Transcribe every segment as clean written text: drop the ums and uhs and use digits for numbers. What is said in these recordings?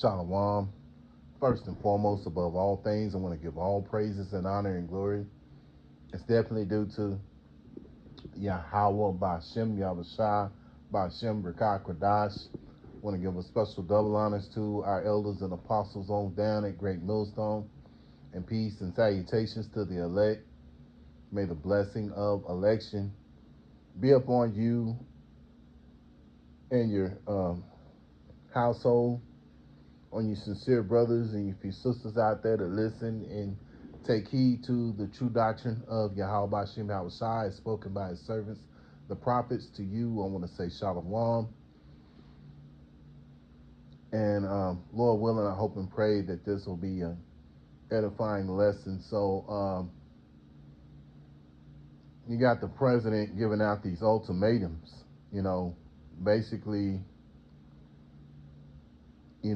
Shalom. First and foremost, above all things, I want to give all praises and honor and glory. It's definitely due to Yahweh Bashem Yahushua Bashem Rekah Kradash. I want to give a special double honors to our elders and apostles on down at Great Millstone, and peace and salutations to the elect. May the blessing of election be upon you and your household, on you sincere brothers and your few sisters out there to listen and take heed to the true doctrine of Yahweh Bashem Yahushua as spoken by his servants, the prophets. To you, I want to say Shalom. And Lord willing, I hope and pray that this will be an edifying lesson. So you got the president giving out these ultimatums, basically, there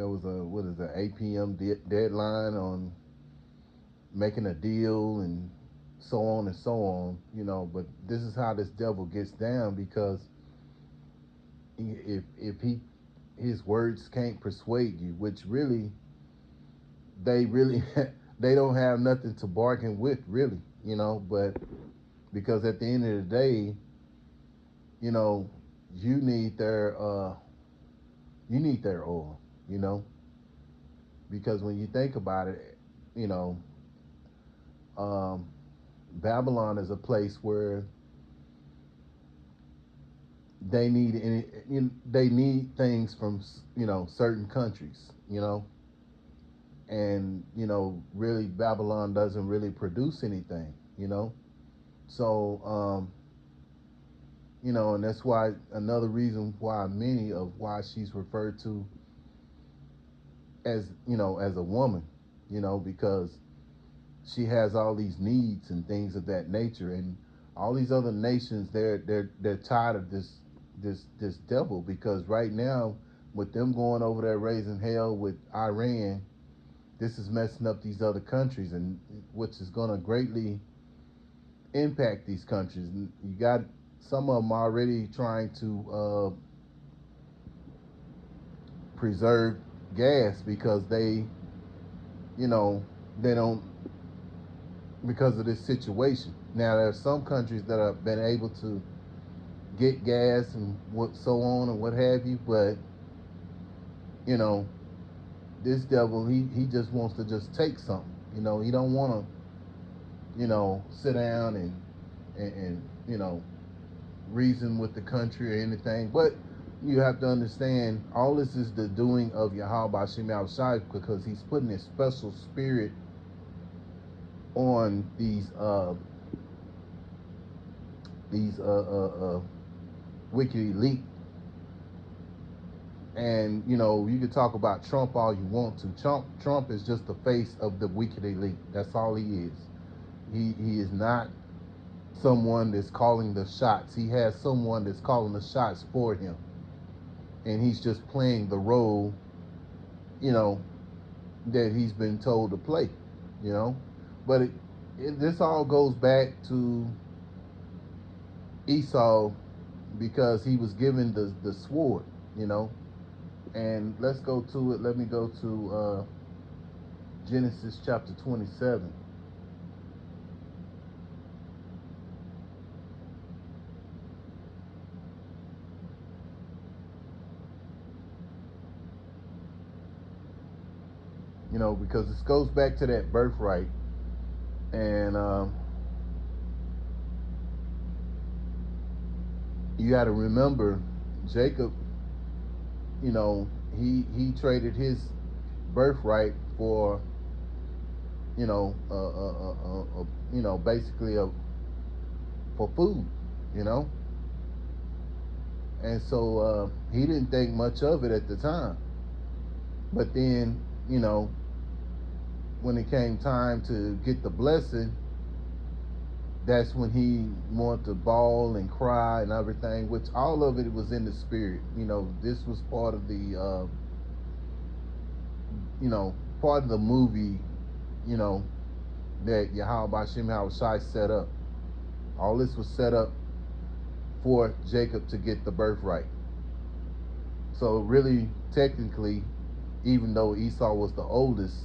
was a 8 p.m. deadline on making a deal and so on and so on, but this is how this devil gets down, because if his words can't persuade you, which really they they don't have nothing to bargain with, really, but because at the end of the day, you need their oil, because when you think about it, Babylon is a place where they need things from certain countries, and really Babylon doesn't really produce anything, so and that's why another reason why she's referred to as as a woman, because she has all these needs and things of that nature, and all these other nations, they're tired of this devil, because right now, with them going over there raising hell with Iran, this is messing up these other countries, and which is going to greatly impact these countries. And you got some of them already trying to preserve gas because they don't, because of this situation. Now, there are some countries that have been able to get gas and so on and what have you, but this devil, he just wants to just take something. He don't want to sit down and reason with the country or anything. But you have to understand, all this is the doing of Yahweh Bashem Yahushua, because he's putting his special spirit on these wicked elite. And you can talk about Trump all you want to. Trump is just the face of the wicked elite. That's all he is. He is not someone that's calling the shots. He has someone that's calling the shots for him, and he's just playing the role that he's been told to play. But this all goes back to Esau, because he was given the sword, and let's go to it. Let me go to Genesis chapter 27. Because this goes back to that birthright, and you got to remember, Jacob, he traded his birthright for basically for food, and so he didn't think much of it at the time. But then when it came time to get the blessing, that's when he wanted to bawl and cry and everything, which all of it was in the spirit. This was part of the part of the movie, that Yahweh Bashem Yahushua set up. All this was set up for Jacob to get the birthright. So really, technically, even though Esau was the oldest,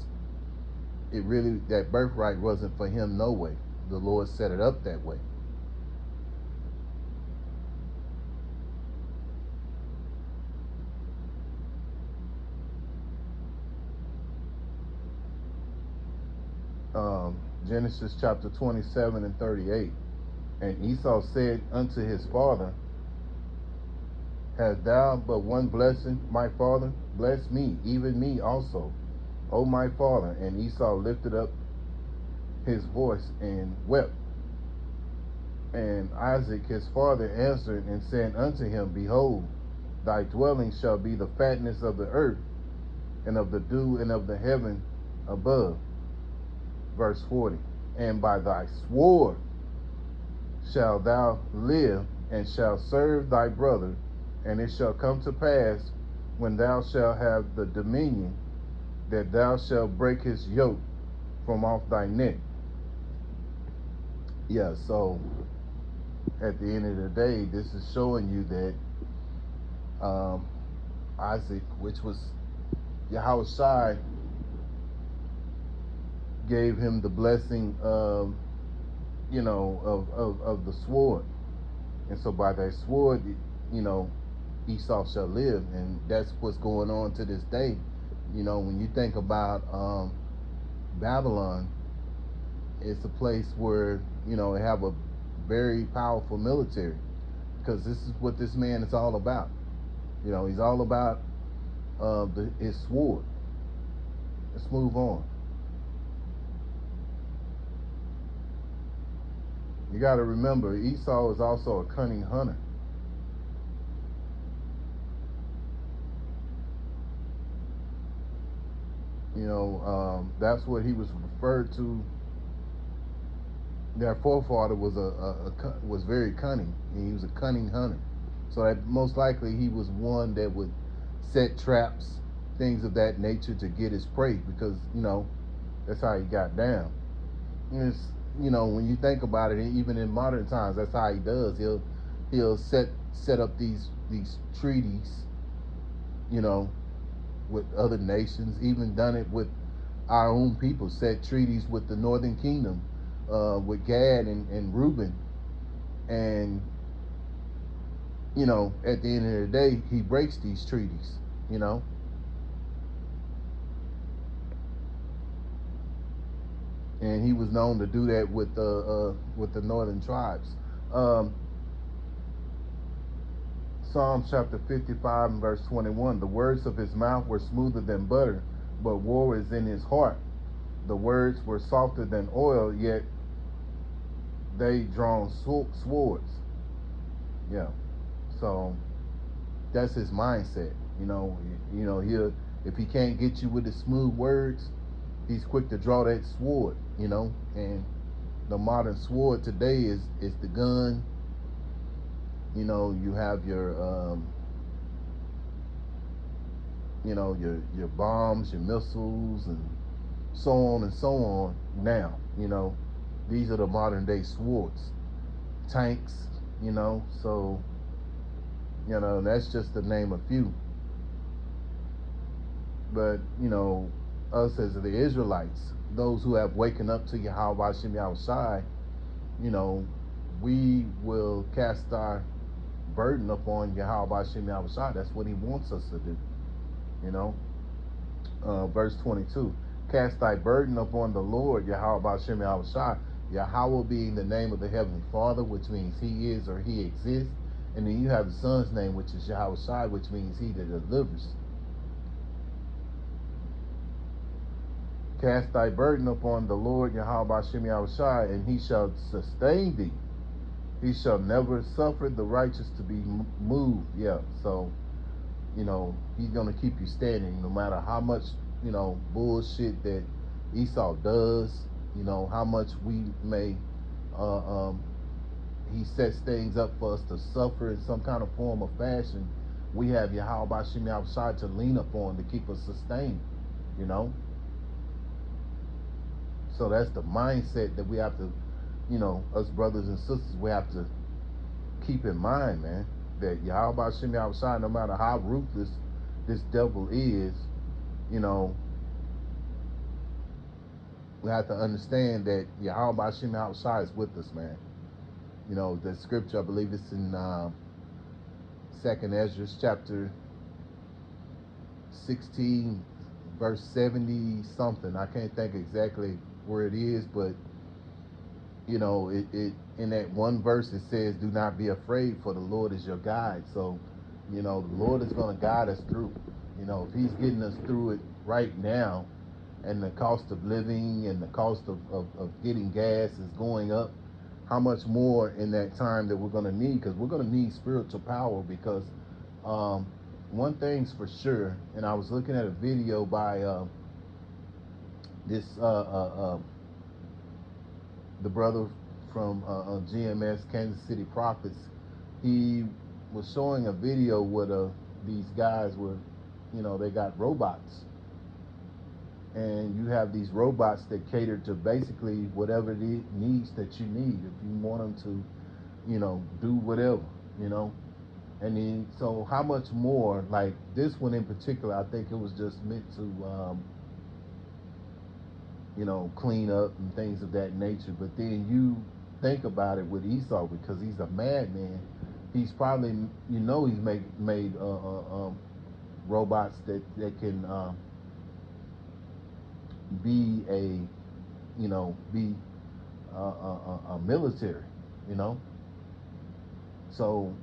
it really, that birthright wasn't for him no way. The Lord set it up that way. Genesis chapter 27 and 38. And Esau said unto his father, hast thou but one blessing, my father? Bless me, even me also, O my father. And Esau lifted up his voice and wept. And Isaac his father answered and said unto him, behold, thy dwelling shall be the fatness of the earth, and of the dew, and of the heaven above. Verse 40. And by thy sword shalt thou live, and shalt serve thy brother. And it shall come to pass, when thou shalt have the dominion, that thou shalt break his yoke from off thy neck. Yeah, so at the end of the day, this is showing you that Isaac, which was Yahushua, gave him the blessing of, of the sword. And so by that sword, Esau shall live. And that's what's going on to this day. When you think about Babylon, it's a place where, they have a very powerful military, because this is what this man is all about. He's all about his sword. Let's move on. You got to remember, Esau is also a cunning hunter. That's what he was referred to. Their forefather was very cunning. He was a cunning hunter. So that most likely he was one that would set traps, things of that nature, to get his prey, because that's how he got down. And it's, when you think about it, even in modern times, that's how he does. He'll set up these treaties, with other nations. Even done it with our own people. Set treaties with the Northern Kingdom, with Gad and Reuben, and at the end of the day, he breaks these treaties. And he was known to do that with the northern tribes. Psalm chapter 55 and verse 21. The words of his mouth were smoother than butter, but war is in his heart. The words were softer than oil, yet they drawn swords. Yeah. So that's his mindset. He'll, if he can't get you with the smooth words, he's quick to draw that sword. And the modern sword today is the gun. You have your your bombs, your missiles, and so on and so on. Now, these are the modern day swords, tanks. So that's just to name a few. But us as the Israelites, those who have waken up to Yahweh Shem Yahushai, we will cast our burden upon Yahweh Shem Yahushai. That's what he wants us to do. Verse 22. Cast thy burden upon the Lord, Yahweh Shem Yahushai. Yahweh being the name of the Heavenly Father, which means he is or he exists. And then you have the Son's name, which is Yahushai, which means he that delivers. Cast thy burden upon the Lord, Yahweh Shem Yahushai, and he shall sustain thee. He shall never suffer the righteous to be moved. Yeah, so, he's going to keep you standing no matter how much, bullshit that Esau does, how much we may, he sets things up for us to suffer in some kind of form or fashion. We have Yahweh Shem Yahushai to lean upon to keep us sustained, So that's the mindset that we have to, us brothers and sisters, we have to keep in mind, man, that Yahweh Shem Yahushai, no matter how ruthless this devil is, you know, we have to understand that Yahweh Hashem outside is with us, man. You know, the scripture, I believe it's in Second Ezra chapter 16, verse 70 something. I can't think exactly where it is, but you know, it in that one verse it says, "Do not be afraid, for the Lord is your guide." So, you know, the Lord is going to guide us through. You know, if He's getting us through it right now, and the cost of living and the cost of getting gas is going up, how much more in that time that we're going to need? Because we're going to need spiritual power. Because um, one thing's for sure, and I was looking at a video by this the brother from GMS, Kansas City Prophets. He was showing a video with these guys were, you know, they got robots, and you have these robots that cater to basically whatever the needs that you need. If you want them to, you know, do whatever, you know. And then, so how much more, like this one in particular, I think it was just meant to, you know, clean up and things of that nature. But then you think about it with Esau, because he's a madman. He's probably, you know, he's made robots that can be a, you know, be a military, you know. So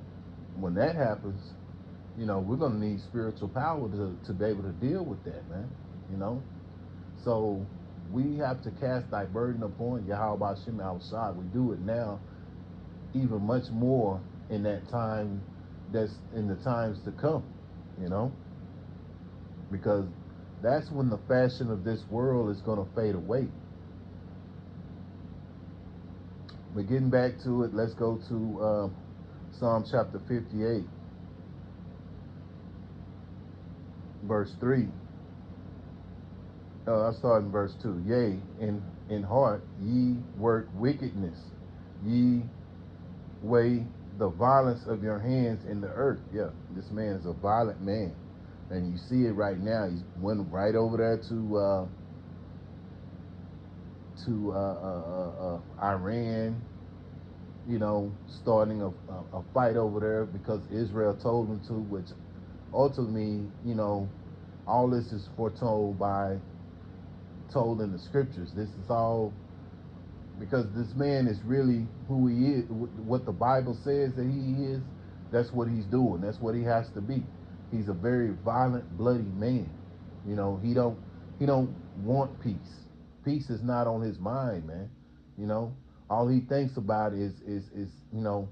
when that happens, you know, we're going to need spiritual power to be able to deal with that, man, you know. So we have to cast thy burden upon Yahweh Hashem outside. We do it now, even much more in that time that's in the times to come, you know, because that's when the fashion of this world is going to fade away. But getting back to it, let's go to Psalm chapter 58, verse 3. I start in verse 2. Yea, in heart ye work wickedness, ye weigh the violence of your hands in the earth. Yeah, this man is a violent man, and you see it right now. He's went right over there to Iran, you know, starting a fight over there because Israel told him to, which ultimately, you know, all this is told in the scriptures. This is all because this man is really who he is, what the Bible says that he is. That's what he's doing. That's what he has to be. He's a very violent, bloody man. You know, he don't want peace. Peace is not on his mind, man. You know, all he thinks about is you know,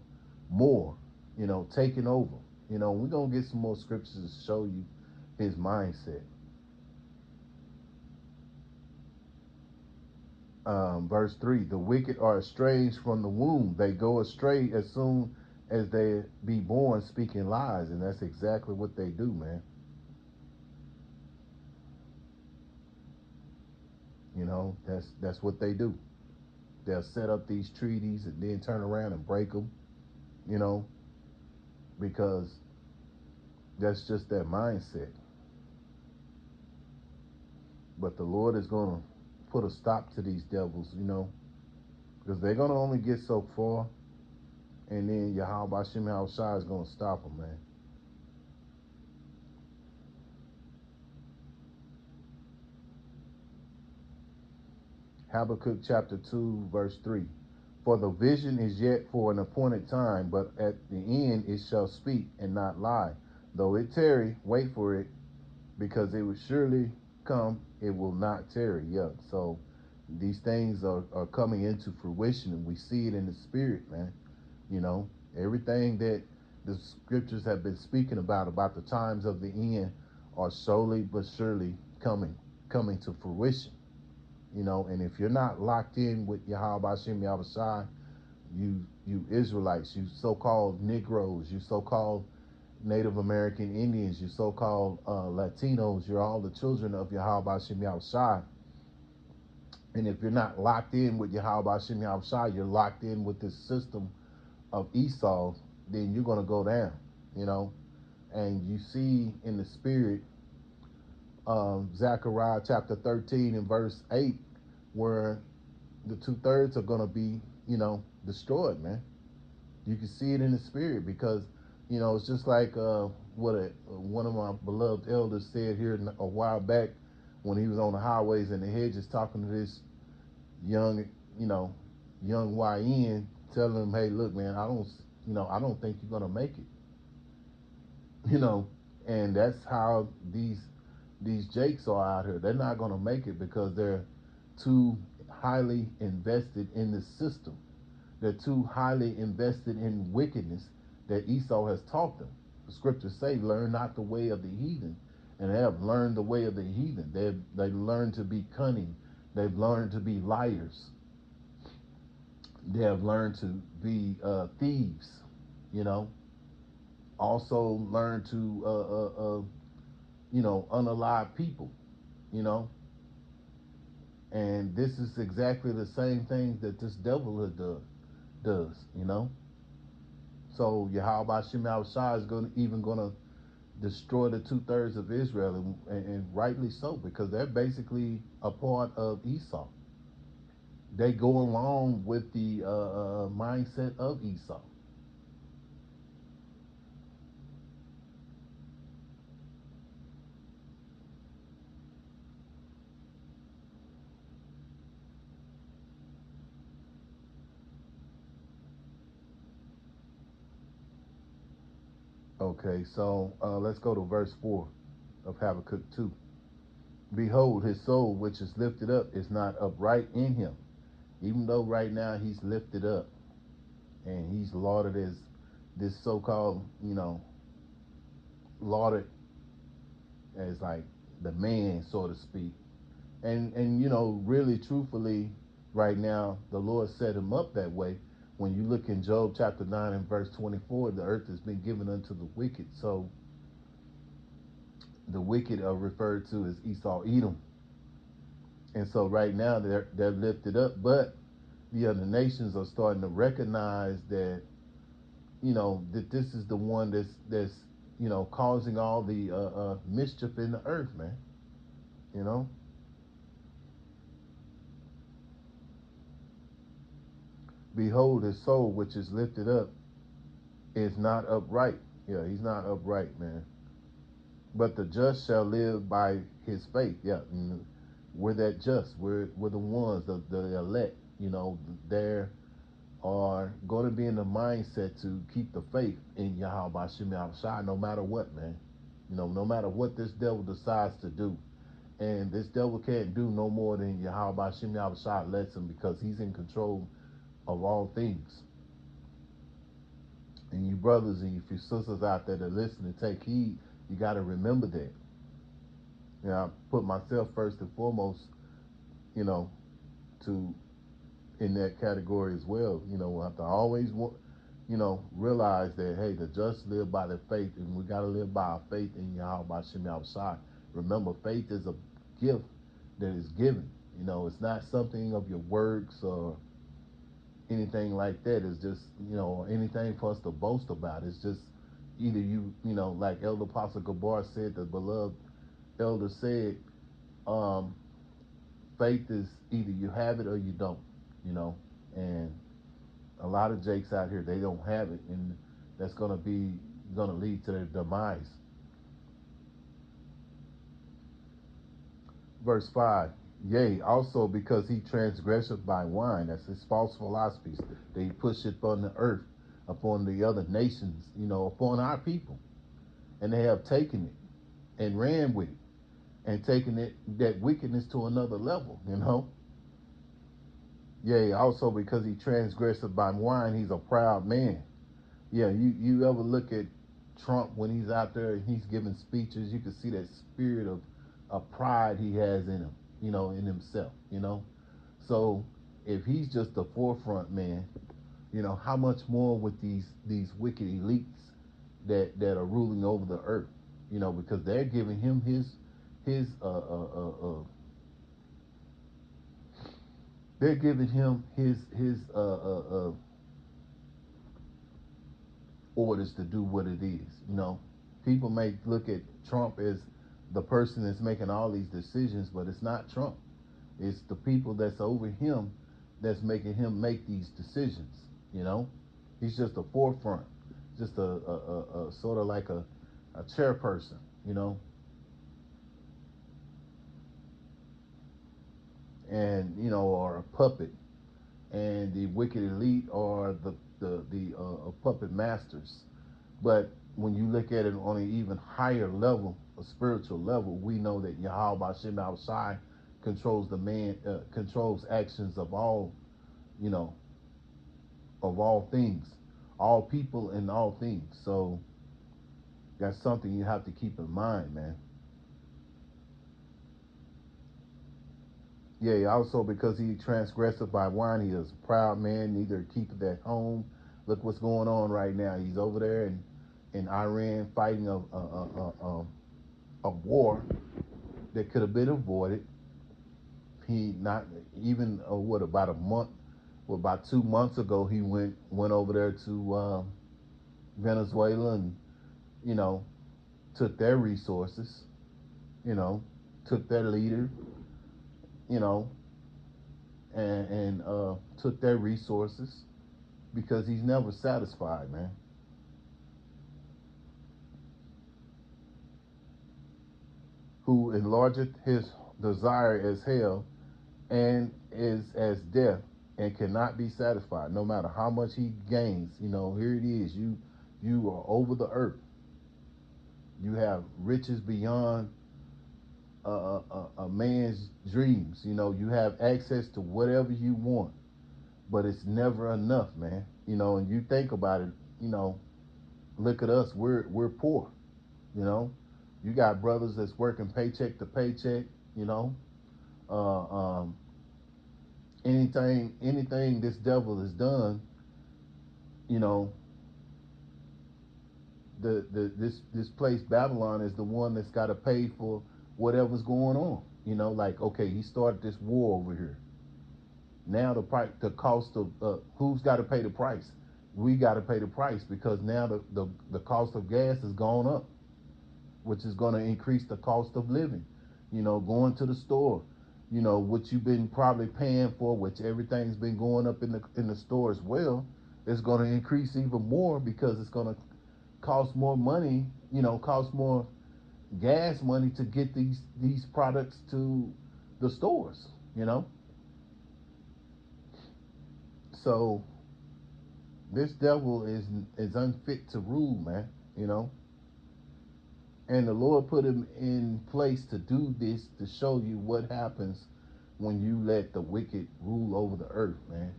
more. You know, taking over. You know, we're gonna get some more scriptures to show you his mindset. Verse 3, the wicked are estranged from the womb. They go astray as soon as they be born, speaking lies. And that's exactly what they do, man. You know, that's what they do. They'll set up these treaties and then turn around and break them, you know, because that's just their mindset. But the Lord is going to put a stop to these devils, you know, because they're going to only get so far. And then Yahweh Hashem Shai is going to stop them, man. Habakkuk chapter 2, verse 3. For the vision is yet for an appointed time, but at the end it shall speak and not lie. Though it tarry, wait for it, because it will surely come, it will not tarry. Yeah, so these things are coming into fruition, and we see it in the spirit, man. You know, everything that the scriptures have been speaking about the times of the end are slowly but surely coming to fruition. You know, and if you're not locked in with Yahweh Hashem Yahushai, you Israelites, you so-called Negroes, you so-called Native American Indians, you so-called Latinos, you're all the children of Yahweh Hashem Yahushai. And if you're not locked in with Yahweh Hashem Yahushai, you're locked in with this system of Esau, then you're going to go down, you know. And you see in the spirit, Zechariah chapter 13 and verse 8, where the 2/3 are going to be, destroyed, man. You can see it in the spirit because, it's just like what one of my beloved elders said here a while back when he was on the highways and the hedges talking to this young, you know, young YN, telling him, hey, look, man, I don't think you're going to make it, you know, and that's how these Jakes are out here. They're not going to make it because they're too highly invested in the system. They're too highly invested in wickedness that Esau has taught them. The scriptures say, learn not the way of the heathen. And they have learned the way of the heathen. They've learned to be cunning. They've learned to be liars. They have learned to be thieves, you know. Also learned to, unalive people, you know. And this is exactly the same thing that this devil does, you know. So Yahweh Shem Shai is gonna destroy the 2/3 of Israel, and rightly so, because they're basically a part of Esau. They go along with the mindset of Esau. Okay, so let's go to verse 4 of Habakkuk 2. Behold, his soul which is lifted up is not upright in him, even though right now he's lifted up and he's lauded as this so-called, lauded as like the man, so to speak. And really truthfully, right now the Lord set him up that way. When you look in Job chapter 9 and verse 24, the earth has been given unto the wicked. So the wicked are referred to as Esau, Edom. And so right now they're lifted up, but the other nations are starting to recognize that, that this is the one that's causing all the mischief in the earth, man. You know, behold, his soul which is lifted up is not upright. Yeah, he's not upright, man. But the just shall live by his faith. Yeah, we're that just. We're the ones, the elect. There are going to be in the mindset to keep the faith in Yahweh Shem Shai, no matter what, man. No matter what this devil decides to do. And this devil can't do no more than Yahweh Shem Shai lets him, because he's in control of all things. And you brothers and you sisters out there that listen and take heed, you got to remember that. I put myself first and foremost, you know, to in that category as well. We have to always realize that, hey, the just live by their faith, and we got to live by our faith in Yahweh Shem Shai. Remember, faith is a gift that is given. It's not something of your works or anything like that. It's just, anything for us to boast about. It's just either like Elder Apostle Gabar said, the beloved elder said, um, faith is either you have it or you don't, and a lot of Jakes out here, they don't have it, and that's gonna lead to their demise. Verse 5, yea, also because he transgresseth by wine, that's his false philosophies that he pusheth upon the earth, upon the other nations, upon our people, and they have taken it and ran with it and taken that wickedness to another level. Yea, also because he transgresseth by wine, he's a proud man. Yeah, you ever look at Trump when he's out there and he's giving speeches, you can see that spirit of pride he has in him, in himself. So if he's just the forefront man, how much more with these wicked elites that are ruling over the earth, because they're giving him his they're giving him his orders to do what it is. People may look at Trump as the person that's making all these decisions, but it's not Trump. It's the people that's over him that's making him make these decisions. You know, he's just a forefront, just a sort of like a chairperson. You know, and or a puppet, and the wicked elite are the puppet masters. But when you look at it on an even higher level, a spiritual level, we know that Yahweh Hashem Shai controls controls actions of all, you know, of all things, all people and all things. So that's something you have to keep in mind, man. Yeah, also because he transgressed by wine, he is a proud man, neither keepeth at home. Look what's going on right now. He's over there in Iran fighting a war that could have been avoided. He not even what about a month, well, about 2 months ago, he went over there to Venezuela and you know took their resources, you know, took their leader, you know, and took their resources because he's never satisfied, man. Who enlargeth his desire as hell and is as death and cannot be satisfied no matter how much he gains. Here it is. You are over the earth. You have riches beyond a man's dreams. You have access to whatever you want, but it's never enough, man. And you think about it. You know, look at us. We're poor. You know, you got brothers that's working paycheck to paycheck. You know, uh, um, anything this devil has done. You know, this place Babylon is the one that's got to pay for whatever's going on. Like, okay, he started this war over here. Now the cost of who's got to pay the price? We got to pay the price because now the cost of gas has gone up, which is going to increase the cost of living. Going to the store, what you've been probably paying for, which everything's been going up in the store as well, is going to increase even more because it's going to cost more money. Cost more gas money to get these products to the stores. You know, so this devil is unfit to rule, man. You know, and the Lord put him in place to do this to show you what happens when you let the wicked rule over the earth, man.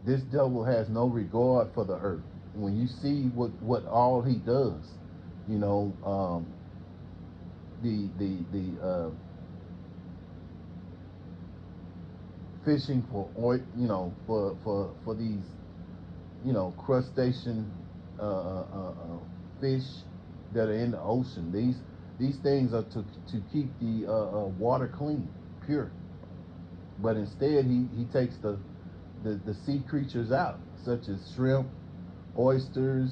This devil has no regard for the earth. When you see what all he does, you know, the fishing for oil, for these crustacean fish that are in the ocean. These things are to keep the water clean, pure. But instead, he takes the sea creatures out, such as shrimp, oysters,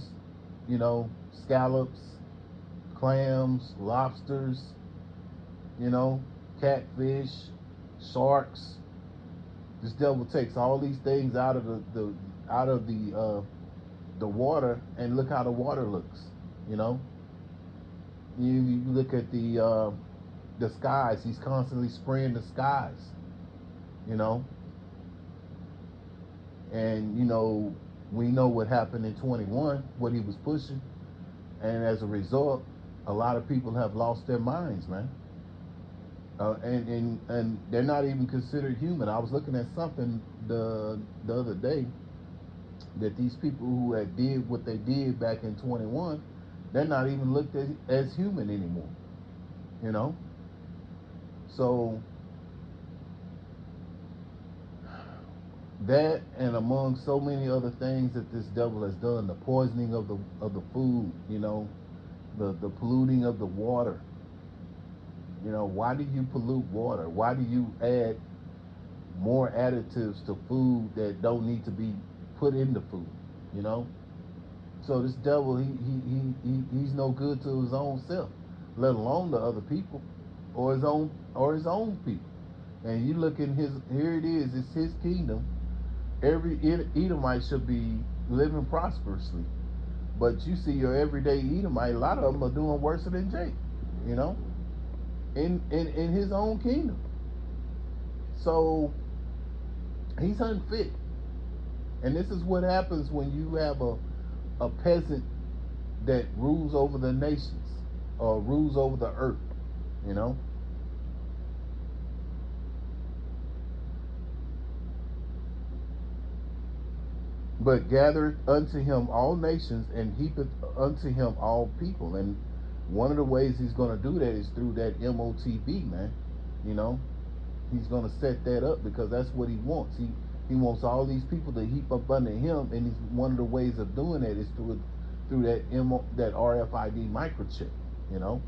scallops, clams, lobsters, you know, catfish, sharks. This devil takes all these things out of the water, and look how the water looks. You know, you look at the skies. He's constantly spraying the skies. You know, and we know what happened in 21, what he was pushing, and as a result, a lot of people have lost their minds, man. And they're not even considered human. I was looking at something the other day that these people who had did what they did back in 21, they're not even looked at as human anymore. You know, so that, and among so many other things that this devil has done, the poisoning of the food, the polluting of the water. Why do you pollute water? Why do you add more additives to food that don't need to be put in the food? You know, So this devil, he's no good to his own self, let alone the other people, or his own people. And you look in his, here it is, it's his kingdom. Every Edomite should be living prosperously, but you see your everyday Edomite, a lot of them are doing worse than Jake, you know, in his own kingdom. So he's unfit, and this is what happens when you have a peasant that rules over the nations or rules over the earth, you know. But gathereth unto him all nations and heapeth unto him all people. And one of the ways he's going to do that is through that MOTB, man. You know, he's going to set that up because that's what he wants. He wants all these people to heap up under him, and one of the ways of doing that is through that RFID microchip. You know.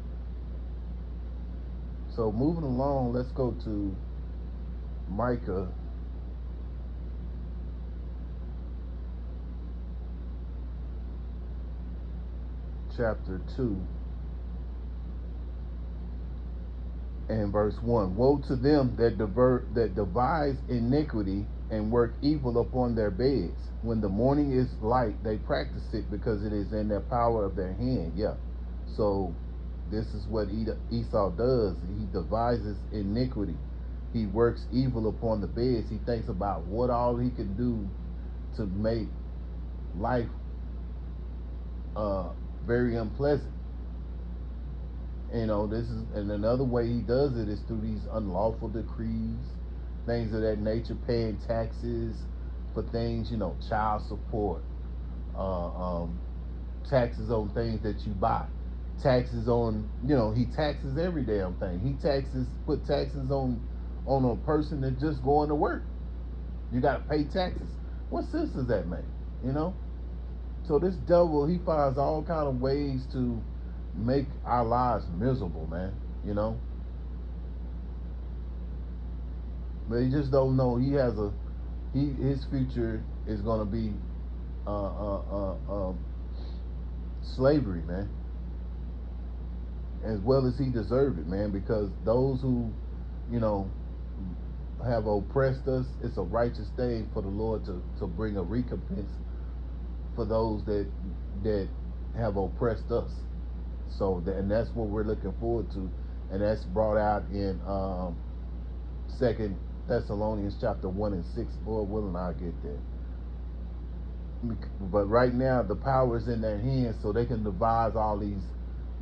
So moving along, let's go to Micah chapter 2 and verse 1. Woe to them that devise iniquity and work evil upon their beds. When the morning is light, they practice it because it is in their power of their hand. Yeah. So this is what Esau does. He devises iniquity. He works evil upon the beds. He thinks about what all he can do to make life very unpleasant. You know, and another way he does it is through these unlawful decrees, things of that nature, paying taxes for things, you know, child support, uh, um, taxes on things that you buy, taxes on, you know, he taxes every damn thing. Put taxes on a person that's just going to work. You got to pay taxes. What sense does that make? You know. So this devil, he finds all kind of ways to make our lives miserable, man. You know, but he just don't know. His future is gonna be uh, uh, slavery, man, as well as he deserved it, man. Because those who, you know, have oppressed us, it's a righteous thing for the Lord to bring a recompense for those that have oppressed us. So and that's what we're looking forward to, and that's brought out in Second Thessalonians chapter 1 and 6. Lord willing, I'll get there. But right now, the power is in their hands, so they can devise all these,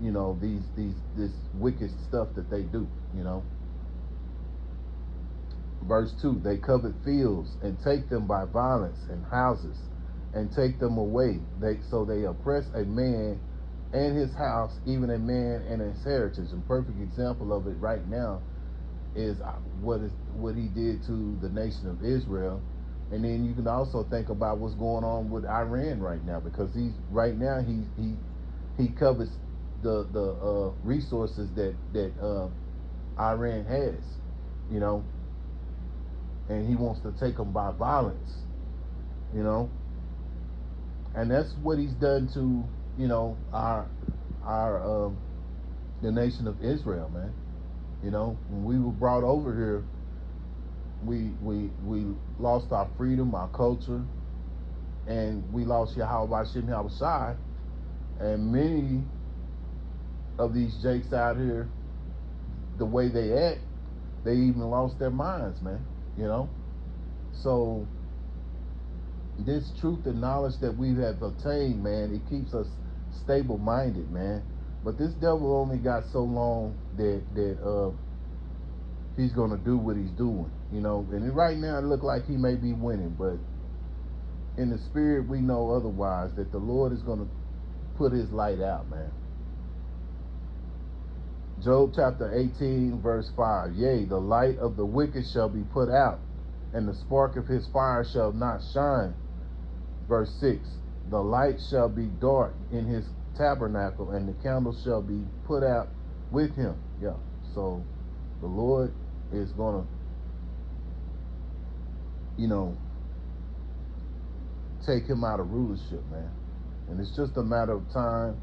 you know, this wicked stuff that they do. You know. Verse 2: They covet fields and take them by violence, and houses and take them away. They oppress a man and his house, even a man and his heritage. A perfect example of it right now is what he did to the nation of Israel. And then you can also think about what's going on with Iran right now, because he covets the resources that Iran has, you know, and he wants to take them by violence, you know, and that's what he's done to, you know, our the nation of Israel, man. You know, when we were brought over here, we lost our freedom, our culture, and we lost Yahweh Shem Yahushai. And many of these jakes out here, the way they act, they even lost their minds, man. You know, so this truth and knowledge that we have obtained, man, it keeps us stable minded, man. But this devil only got so long that he's gonna do what he's doing, you know. And right now it look like he may be winning, but in the spirit we know otherwise, that the Lord is gonna put his light out, man. Job chapter 18 verse 5: Yea, the light of the wicked shall be put out, and the spark of his fire shall not shine. Verse 6: The light shall be dark in his tabernacle, and the candle shall be put out with him. Yeah. So the Lord is gonna, you know, take him out of rulership, man. And it's just a matter of time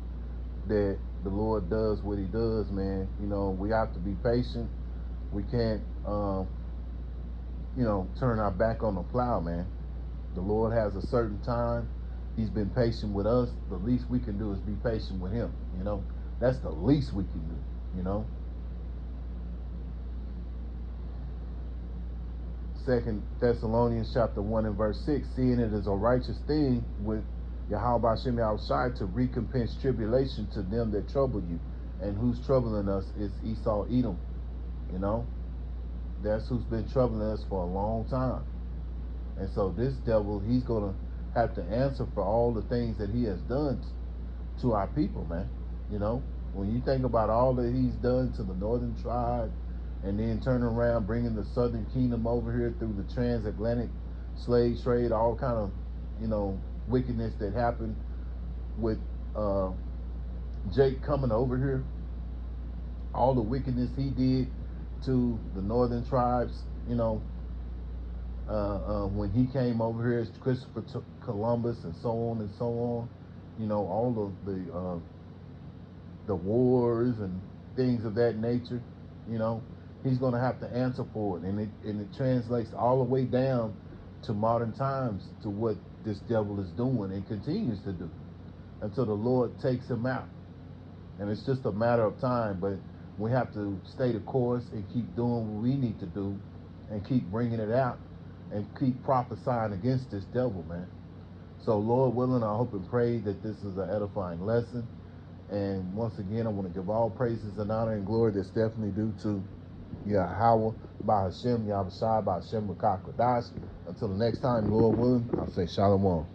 that the Lord does what he does, man. You know, we have to be patient. We can't, turn our back on the plow, man. The Lord has a certain time. He's been patient with us. The least we can do is be patient with him, you know. That's the least we can do, you know. Second Thessalonians chapter 1 and verse 6, seeing it as a righteous thing with Yahweh Hashem Yahushai to recompense tribulation to them that trouble you. And who's troubling us is Esau Edom, you know. That's who's been troubling us for a long time. And so this devil, he's going to have to answer for all the things that he has done to our people, man. You know, when you think about all that he's done to the northern tribe, and then turn around bringing the southern kingdom over here through the transatlantic slave trade, all kind of, wickedness that happened with Jake coming over here, all the wickedness he did to the northern tribes, when he came over here as Christopher Columbus and so on and so on, all of the wars and things of that nature, he's going to have to answer for it, and it translates all the way down to modern times to what this devil is doing and continues to do until the Lord takes him out. And it's just a matter of time, but we have to stay the course and keep doing what we need to do and keep bringing it out and keep prophesying against this devil, man. So Lord willing, I hope and pray that this is an edifying lesson. And once again, I want to give all praises and honor and glory that's definitely due to Yahweh, by Hashem, Yahushua, by Hashem, Rakah Kodash. Until the next time, Lord willing, I'll say Shalom.